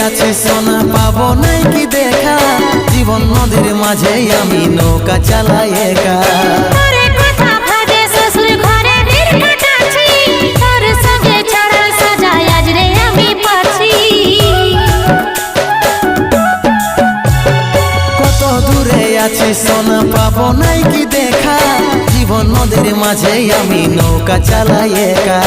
আছি সোনা পাবো নাই কি দেখা, জীবন নদীর মাঝে আমি নৌকা চালাই একা। কত দূরে আছি সোনা পাবো নাই কি দেখা, জীবন নদীর মাঝে আমি নৌকা চালাই একা।